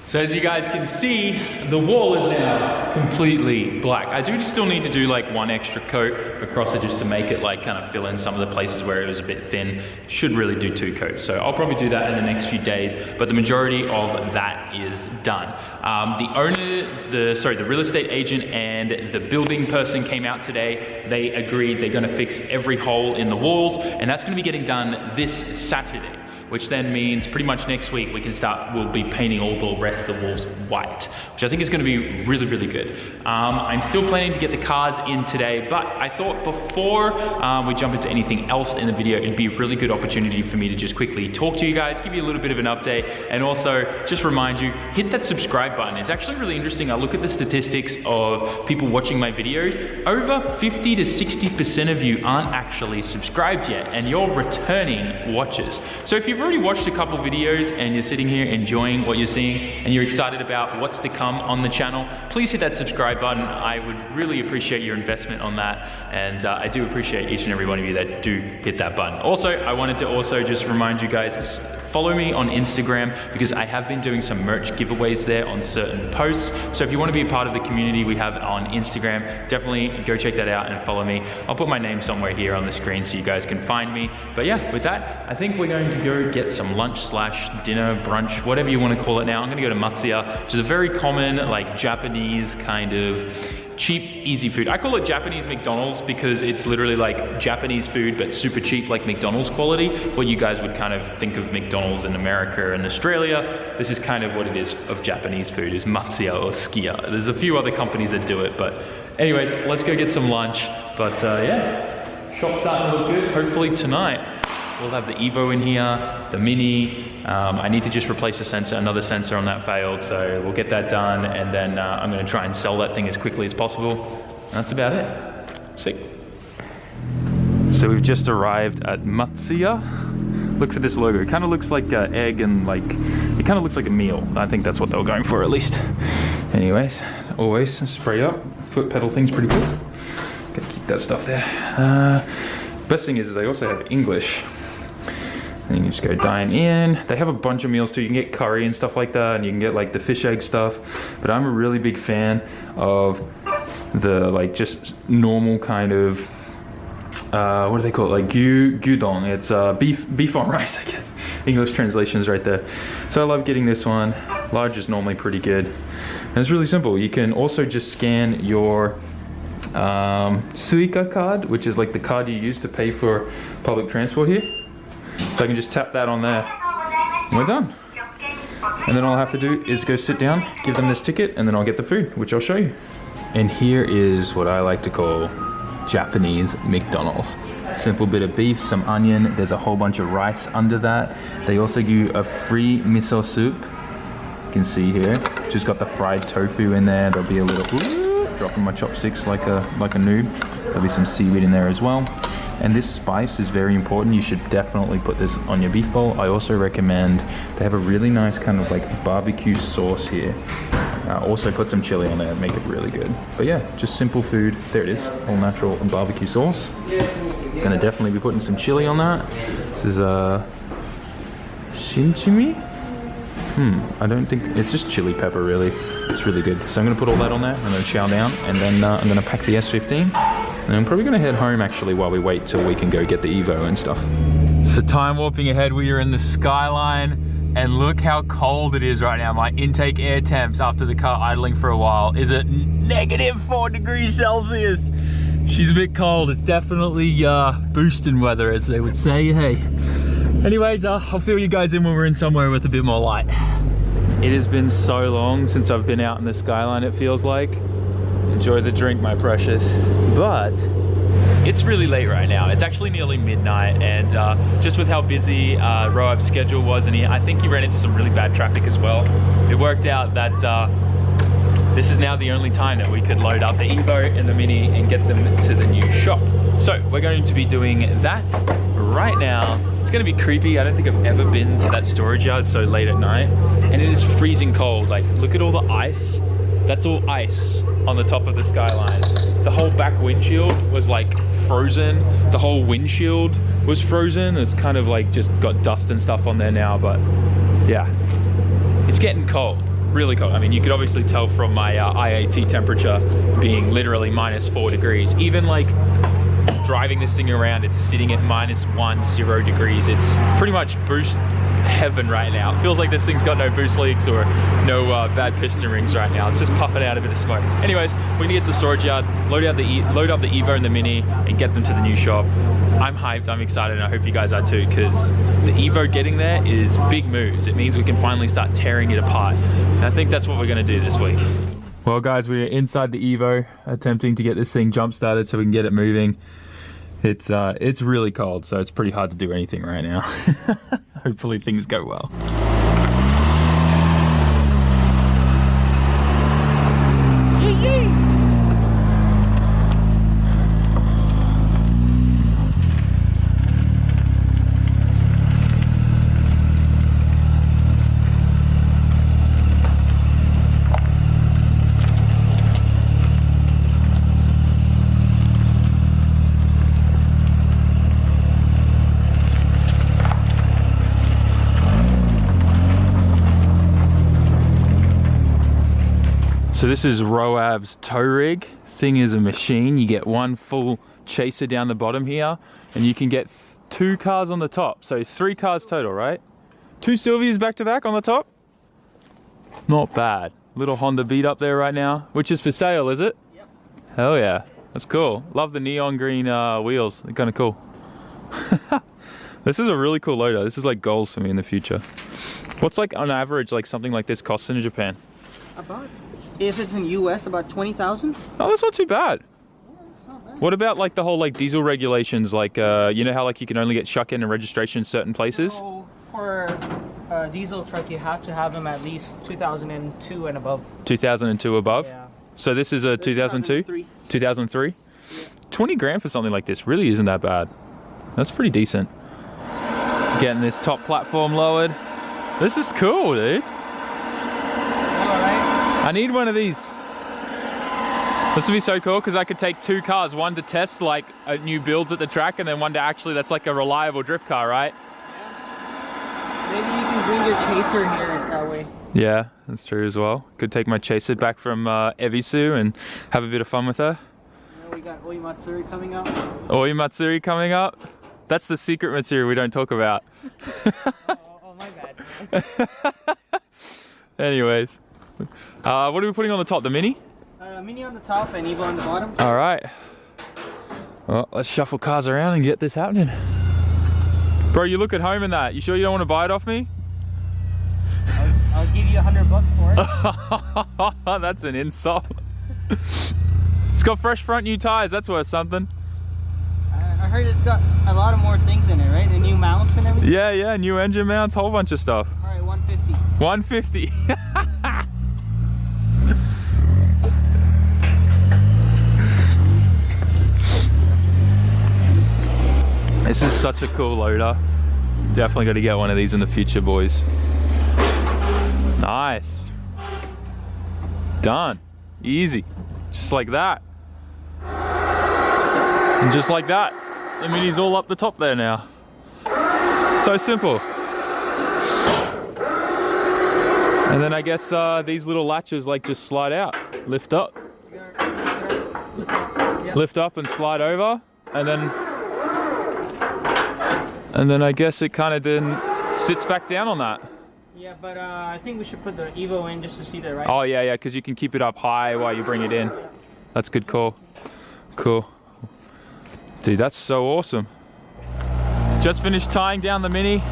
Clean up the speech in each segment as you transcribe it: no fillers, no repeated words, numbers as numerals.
So as you guys can see, the wall is now completely black. I do still need to do like one extra coat across it just to make it like kind of fill in some of the places where it was a bit thin. Should really do 2 coats. So I'll probably do that in the next few days, but the majority of that is done. The real estate agent and the building person came out today. They agreed they're gonna fix every hole in the walls, and that's gonna be getting done this Saturday, which then means pretty much next week we'll be painting all the rest of the walls white, which I think is gonna be really, really good. I'm still planning to get the cars in today, but I thought before we jump into anything else in the video, it'd be a really good opportunity for me to just quickly talk to you guys, give you a little bit of an update, and also just remind you, hit that subscribe button. It's actually really interesting. I look at the statistics of people watching my videos. Over 50 to 60% of you aren't actually subscribed yet, and you're returning watchers. So if you've already watched a couple videos and you're sitting here enjoying what you're seeing and you're excited about what's to come on the channel, please hit that subscribe button. I would really appreciate your investment on that, and I do appreciate each and every one of you that do hit that button. Also, I wanted to also just remind you guys, follow me on Instagram because I have been doing some merch giveaways there on certain posts. So if you want to be a part of the community we have on Instagram, definitely go check that out and follow me. I'll put my name somewhere here on the screen so you guys can find me. But yeah, with that, I think we're going to go get some lunch / dinner, brunch, whatever you want to call it now. I'm going to go to Matsuya, which is a very common like Japanese kind of cheap, easy food. I call it Japanese McDonald's because it's literally like Japanese food, but super cheap, like McDonald's quality. What you guys would kind of think of McDonald's in America and Australia, this is kind of what it is of Japanese food, is Matsuya or Skiya. There's a few other companies that do it, but anyways, let's go get some lunch. But yeah, shop's starting to look good. Hopefully tonight we'll have the Evo in here, the Mini. I need to just replace a sensor, another sensor on that failed, so we'll get that done, and then I'm gonna try and sell that thing as quickly as possible. That's about it. Sick. So we've just arrived at Matsuya. Look for this logo. It kind of looks like an egg and like, it kind of looks like a meal. I think that's what they were going for at least. Anyways, always spray up. Foot pedal thing's pretty cool. Gotta keep that stuff there. Best thing is they also have English. And you can just go dine in. They have a bunch of meals too. You can get curry and stuff like that, and you can get like the fish egg stuff. But I'm a really big fan of the like just normal kind of, what do they call it? Like gyudon. It's beef on rice, I guess. English translations right there. So I love getting this one. Large is normally pretty good. And it's really simple. You can also just scan your Suica card, which is like the card you use to pay for public transport here. So I can just tap that on there and we're done. And then all I have to do is go sit down, give them this ticket, and then I'll get the food, which I'll show you. And here is what I like to call Japanese McDonald's. Simple bit of beef, some onion, there's a whole bunch of rice under that. They also give you a free miso soup. You can see here, just got the fried tofu in there. There'll be a little, dropping my chopsticks like a noob. There'll be some seaweed in there as well. And this spice is very important. You should definitely put this on your beef bowl. I also recommend, they have a really nice kind of like barbecue sauce here. Also put some chili on there and make it really good. But yeah, just simple food. There it is, all natural and barbecue sauce. Gonna definitely be putting some chili on that. This is shinchimi? I don't think, it's just chili pepper really. It's really good. So I'm gonna put all that on there. I'm gonna chow down, and then I'm gonna pack the S15. And I'm probably gonna head home actually while we wait till we can go get the Evo and stuff. So time warping ahead, we are in the Skyline, and look how cold it is right now. My intake air temps after the car idling for a while is at -4 degrees Celsius. She's a bit cold. It's definitely boosting weather, as they would say. Hey. Anyways, I'll fill you guys in when we're in somewhere with a bit more light. It has been so long since I've been out in the Skyline, it feels like. Enjoy the drink, my precious. But it's really late right now. It's actually nearly midnight, and just with how busy Roab's schedule was, and I think he ran into some really bad traffic as well. It worked out that this is now the only time that we could load up the Evo and the Mini and get them to the new shop. So we're going to be doing that right now. It's going to be creepy. I don't think I've ever been to that storage yard so late at night, and it is freezing cold. Like, look at all the ice. That's all ice on the top of the Skyline. The whole back windshield was like frozen. The whole windshield was frozen. It's kind of like just got dust and stuff on there now, but yeah, it's getting cold. really cold. I mean, you could obviously tell from my IAT temperature being literally -4 degrees. Even like driving this thing around, it's sitting at -10 degrees. It's pretty much boost heaven right now. It feels like this thing's got no boost leaks or no bad piston rings right now. It's just puffing out a bit of smoke. Anyways, we're gonna get to the storage yard, load up the Evo and the Mini, and get them to the new shop. I'm hyped, I'm excited, and I hope you guys are too, because the Evo getting there is big moves. It means we can finally start tearing it apart. And I think that's what we're gonna do this week. Well guys, we're inside the Evo, attempting to get this thing jump started so we can get it moving. It's really cold, so it's pretty hard to do anything right now. Hopefully things go well. So this is Roab's tow rig. Thing is a machine. You get one full chaser down the bottom here, and you can get 2 cars on the top. So 3 cars total, right? 2 Sylvias back to back on the top. Not bad. Little Honda Beat up there right now, which is for sale, is it? Yep. Hell yeah, that's cool. Love the neon green wheels. They're kind of cool. This is a really cool loader. This is like goals for me in the future. What's like on average like something like this costs in Japan? About, if it's in US, about 20,000. Oh, that's not too bad. Yeah, it's not bad. What about like the whole like diesel regulations? Like, you know how like you can only get shuck-in and registration in certain places? So for a diesel truck, you have to have them at least 2002 and above. 2002 above? Yeah. So this is a 2002? 2003? Yeah. 20 grand for something like this really isn't that bad. That's pretty decent. Getting this top platform lowered. This is cool, dude. I need one of these. This would be so cool because I could take 2 cars, one to test like new builds at the track, and then one to actually that's like a reliable drift car, right? Yeah. Maybe you can bring your chaser here that way. Yeah, that's true as well. Could take my chaser back from Evisu and have a bit of fun with her. Yeah, we got Oi Matsuri coming up. Oi Matsuri coming up? That's the secret material we don't talk about. Oh, my bad. Anyways. What are we putting on the top? The Mini? Mini on the top and Evo on the bottom. All right. Well, let's shuffle cars around and get this happening. Bro, you look at home in that. You sure you don't want to buy it off me? I'll give you $100 for it. That's an insult. It's got fresh front new tires. That's worth something. I heard it's got a lot of more things in it, right? The new mounts and everything? Yeah, new engine mounts, whole bunch of stuff. All right, 150. 150. This is such a cool loader. Definitely got to get one of these in the future, boys. Nice. Done. Easy. Just like that. And just like that, the Mini's all up the top there now. So simple. And then I guess these little latches like just slide out, lift up. Lift up and slide over, and then I guess it kind of then sits back down on that. Yeah, but I think we should put the Evo in just to see that, right? Oh yeah, because you can keep it up high while you bring it in. That's good call. Cool. Dude, that's so awesome. Just finished tying down the Mini.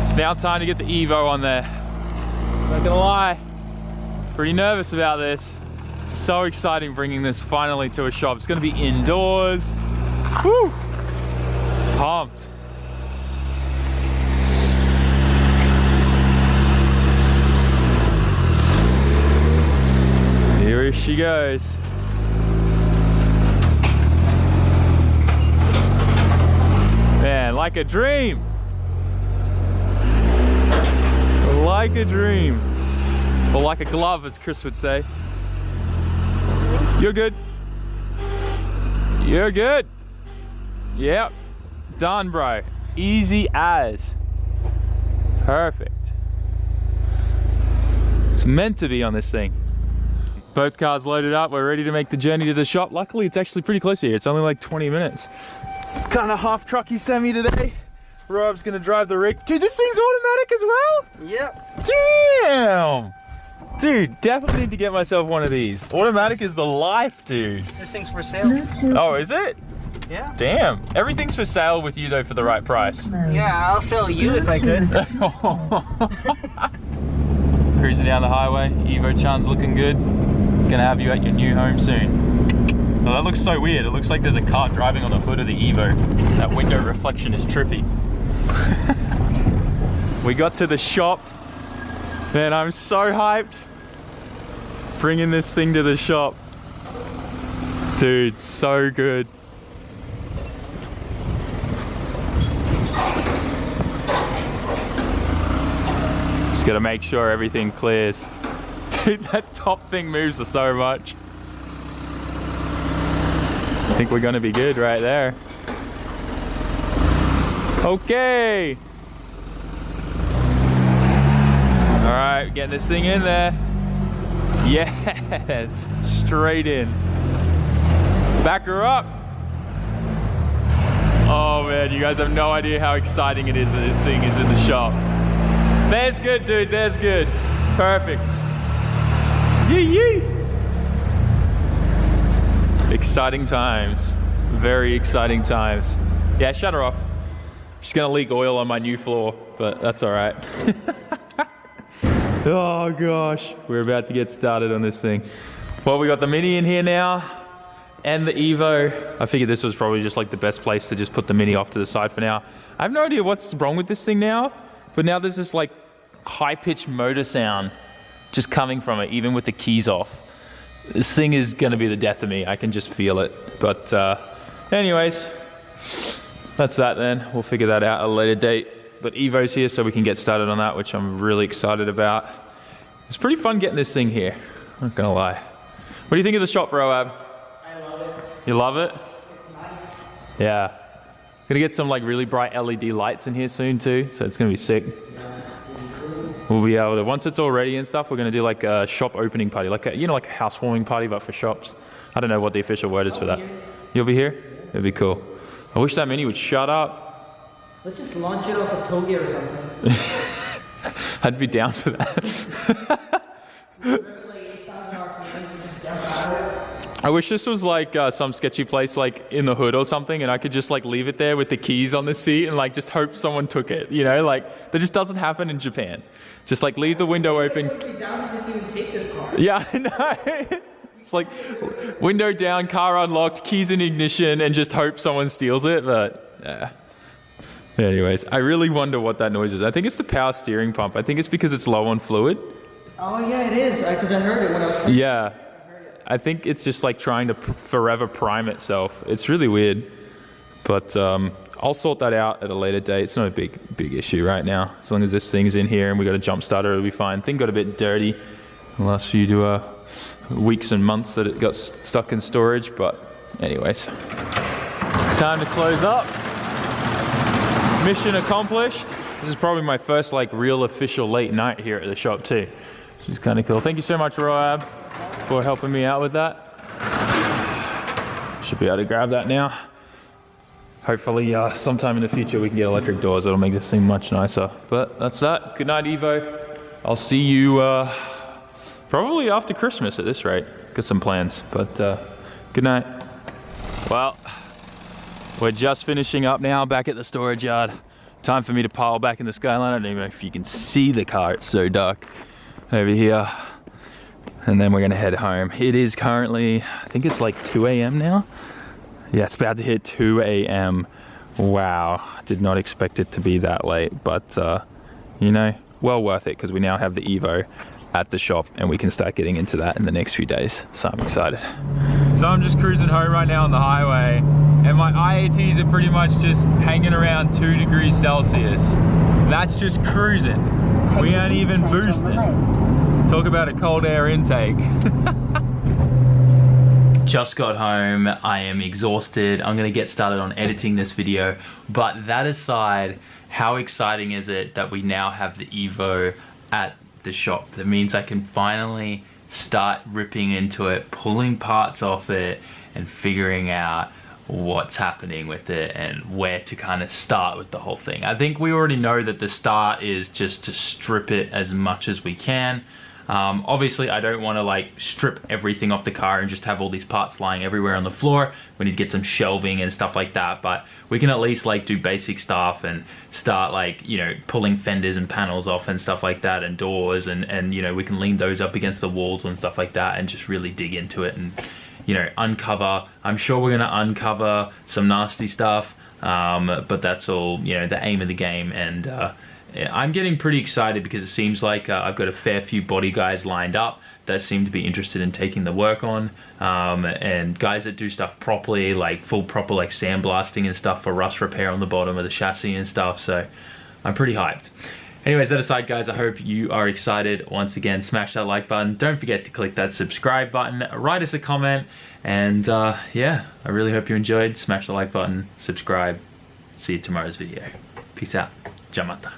It's now time to get the Evo on there. Not gonna lie, pretty nervous about this. So exciting bringing this finally to a shop. It's gonna be indoors. Woo! Pumped. Here she goes. Man, like a dream. Like a dream. Or like a glove, as Chris would say. You're good. You're good. Yep. Done, bro. Easy as. Perfect. It's meant to be on this thing. Both cars loaded up, we're ready to make the journey to the shop. Luckily, it's actually pretty close here. It's only like 20 minutes. Kind of half trucky semi today. Rob's gonna drive the rig. Dude, this thing's automatic as well? Yep. Damn! Dude, definitely need to get myself one of these. Automatic is the life, dude. This thing's for sale. Oh, is it? Yeah. Damn. Everything's for sale with you though for the right price. Yeah, I'll sell you if I could. Cruising down the highway. Evo Chan's looking good. Gonna have you at your new home soon. Oh, that looks so weird. It looks like there's a car driving on the hood of the Evo. That window reflection is trippy. We got to the shop. Man, I'm so hyped. Bringing this thing to the shop. Dude, so good. Just gotta make sure everything clears. Dude, that top thing moves so much. I think we're gonna be good right there. Okay. All right, getting this thing in there. Yes, straight in. Back her up. Oh man, you guys have no idea how exciting it is that this thing is in the shop. There's good, dude, there's good. Perfect. Yee yee. Exciting times. Very exciting times. Yeah, shut her off. She's gonna leak oil on my new floor, but that's all right. Oh gosh, we're about to get started on this thing. Well, we got the Mini in here now and the Evo. I figured this was probably just like the best place to just put the Mini off to the side for now. I have no idea what's wrong with this thing now, but now there's this like high-pitched motor sound just coming from it, even with the keys off. This thing is gonna be the death of me. I can just feel it. But anyways, that's that then. We'll figure that out at a later date. But Evo's here, so we can get started on that, which I'm really excited about. It's pretty fun getting this thing here, I'm not gonna lie. What do you think of the shop, Roab? I love it. You love it? It's nice. Yeah. Gonna get some like really bright LED lights in here soon too, so it's gonna be sick. We'll be able to, once it's all ready and stuff, we're gonna do like a shop opening party, like a, you know, like a housewarming party, but for shops. I don't know what the official word is for that. You'll be here? It'd be cool. I wish that Mini would shut up. Let's just launch it off a toge or something. I'd be down for that. I wish this was like some sketchy place like in the hood or something, and I could just like leave it there with the keys on the seat and like just hope someone took it, you know, like that just doesn't happen in Japan. Just like leave the window open. Down, just even take this car. Yeah, I know. It's like window down, car unlocked, keys in ignition, and just hope someone steals it, but yeah. Anyways, I really wonder what that noise is. I think it's the power steering pump. I think it's because it's low on fluid. Oh yeah, it is, because I heard it when I was trying. Yeah, I think it's just like trying to forever prime itself. It's really weird, but I'll sort that out at a later date. It's not a big issue right now. As long as this thing's in here and we got a jump starter, it'll be fine. Thing got a bit dirty the last few weeks and months that it got stuck in storage, but anyways, time to close up. Mission accomplished. This is probably my first like real official late night here at the shop too, which is kind of cool. Thank you so much, Roab, for helping me out with that. Should be able to grab that now. Hopefully sometime in the future we can get electric doors. That'll make this thing much nicer. But that's that. Good night, Evo. I'll see you probably after Christmas at this rate. Got some plans, but good night. Well, we're just finishing up now back at the storage yard. Time for me to pile back in the Skyline. I don't even know if you can see the car, it's so dark over here. And then we're gonna head home. It is currently, I think it's like 2 a.m. now. Yeah, it's about to hit 2 a.m. Wow, did not expect it to be that late, but you know, well worth it because we now have the Evo at the shop and we can start getting into that in the next few days. So I'm excited. So I'm just cruising home right now on the highway and my IATs are pretty much just hanging around 2 degrees Celsius. That's just cruising. We aren't even boosting. Talk about a cold air intake. Just got home, I am exhausted. I'm gonna get started on editing this video, but that aside, how exciting is it that we now have the Evo at the shop. That means I can finally start ripping into it, pulling parts off it, and figuring out what's happening with it and where to kind of start with the whole thing. I think we already know that the start is just to strip it as much as we can. Obviously I don't want to like strip everything off the car and just have all these parts lying everywhere on the floor. We need to get some shelving and stuff like that, but we can at least like do basic stuff and start like, you know, pulling fenders and panels off and stuff like that, and doors, and you know, we can lean those up against the walls and stuff like that and just really dig into it and, you know, uncover. I'm sure we're gonna uncover some nasty stuff, but that's all, you know, the aim of the game. And I'm getting pretty excited because it seems like I've got a fair few body guys lined up that seem to be interested in taking the work on, and guys that do stuff properly, like full proper like sandblasting and stuff for rust repair on the bottom of the chassis and stuff. So I'm pretty hyped. Anyways, that aside guys, I hope you are excited. Once again, smash that like button. Don't forget to click that subscribe button. Write us a comment. And yeah, I really hope you enjoyed. Smash the like button, subscribe. See you tomorrow's video. Peace out. Jamata.